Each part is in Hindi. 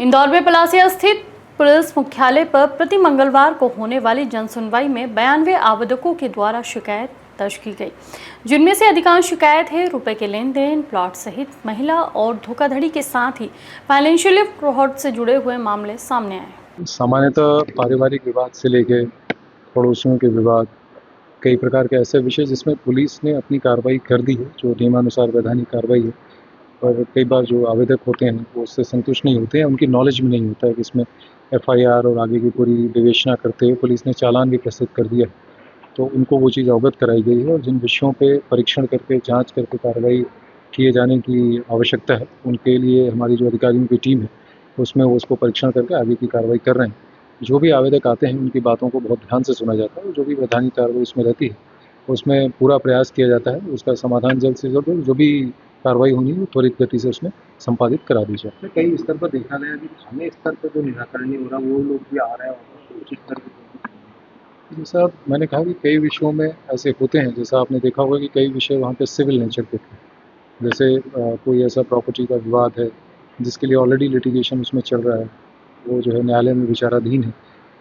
इंदौर में पलासिया स्थित पुलिस मुख्यालय पर प्रति मंगलवार को होने वाली जनसुनवाई में 92 आवेदकों के द्वारा शिकायत दर्ज की गई, जिनमें से अधिकांश शिकायत है रुपए के लेन देन, प्लॉट सहित महिला और धोखाधड़ी के साथ ही फाइनेंशियल फ्रॉड से जुड़े हुए मामले सामने आए। सामान्यतः पारिवारिक विवाद से लेकर पड़ोसियों के विवाद, कई प्रकार के ऐसे विषय जिसमें पुलिस ने अपनी कार्रवाई कर दी है, जो नियमानुसार वैधानिक कार्रवाई है। और कई बार जो आवेदक होते हैं वो उससे संतुष्ट नहीं होते हैं, उनकी नॉलेज में नहीं होता है कि इसमें एफआईआर और आगे की पूरी विवेचना करते हुए पुलिस ने चालान भी प्रस्तुत कर दिया है, तो उनको वो चीज़ अवगत कराई गई है। और जिन विषयों पे परीक्षण करके जांच करके कार्रवाई किए जाने की आवश्यकता है, उनके लिए हमारी जो अधिकारियों की टीम है उसमें वो उसको परीक्षण करके आगे की कार्रवाई कर रहे हैं। जो भी आवेदक आते हैं उनकी बातों को बहुत ध्यान से सुना जाता है और जो भी वैधानिक कार्रवाई उसमें रहती है उसमें पूरा प्रयास किया जाता है उसका समाधान जल्द से जल्द जो भी कार्रवाई होनी है वो त्वरित गति से उसमें संपादित करा दी जाए। कई स्तर पर देखा गया कि थाने स्तर पर जो निराकरण नहीं हो रहा वो लोग भी आ रहे हैं और उचित स्तर पर। जैसा मैंने कहा कि कई विषयों में ऐसे होते हैं, जैसा आपने देखा होगा कि कई विषय वहाँ पे सिविल नेचर के थे, जैसे कोई ऐसा प्रॉपर्टी का विवाद है जिसके लिए ऑलरेडी लिटिगेशन उसमें चल रहा है, वो जो है न्यायालय में विचाराधीन है,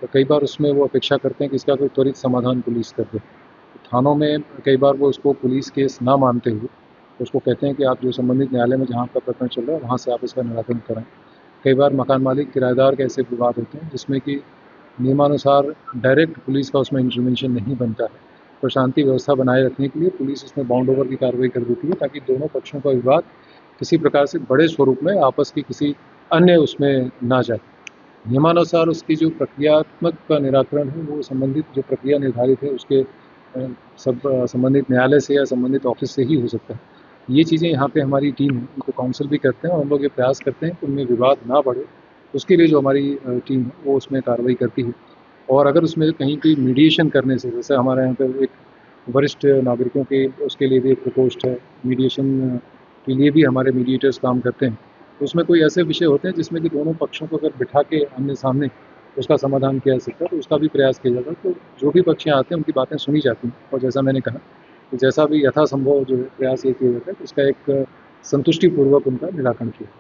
तो कई बार उसमें वो अपेक्षा करते हैं कि इसका कोई त्वरित समाधान पुलिस कर दे। थानों में कई बार वो उसको पुलिस केस ना मानते हुए उसको कहते हैं कि आप जो संबंधित न्यायालय में जहाँ आपका प्रकरण चल रहा है वहाँ से आप इसका निराकरण कराएं। कई बार मकान मालिक किराएदार के ऐसे विवाद होते हैं जिसमें कि नियमानुसार डायरेक्ट पुलिस का उसमें इंटरवेंशन नहीं बनता है, तो शांति व्यवस्था बनाए रखने के लिए पुलिस उसमें बाउंड ओवर की कार्रवाई कर देती है ताकि दोनों पक्षों का विवाद किसी प्रकार से बड़े स्वरूप में आपस की किसी अन्य उसमें ना जाए। नियमानुसार उसकी जो प्रक्रियात्मक का निराकरण है वो संबंधित जो प्रक्रिया निर्धारित है उसके सब संबंधित न्यायालय से या संबंधित ऑफिस से ही हो सकता है। ये चीज़ें यहाँ पे हमारी टीम है उनको काउंसिल भी करते हैं और हम लोग ये प्रयास करते हैं कि उनमें विवाद ना बढ़े, उसके लिए जो हमारी टीम है वो उसमें कार्रवाई करती है। और अगर उसमें कहीं कोई मीडिएशन करने से, जैसे हमारे यहाँ पे एक वरिष्ठ नागरिकों के उसके लिए भी एक प्रकोष्ठ है, मीडिएशन के लिए भी हमारे मीडिएटर्स काम करते हैं, तो उसमें कोई ऐसे विषय होते हैं जिसमें कि दोनों पक्षों को अगर बिठा के आमने सामने उसका समाधान किया जा सकता है तो उसका भी प्रयास किया जाता है। तो जो भी पक्ष यहाँ आते हैं उनकी बातें सुनी जाती हैं और जैसा मैंने कहा कि जैसा भी यथासंभव जो है प्रयास ये किया जाता है कि उसका एक संतुष्टिपूर्वक उनका निराकरण किया।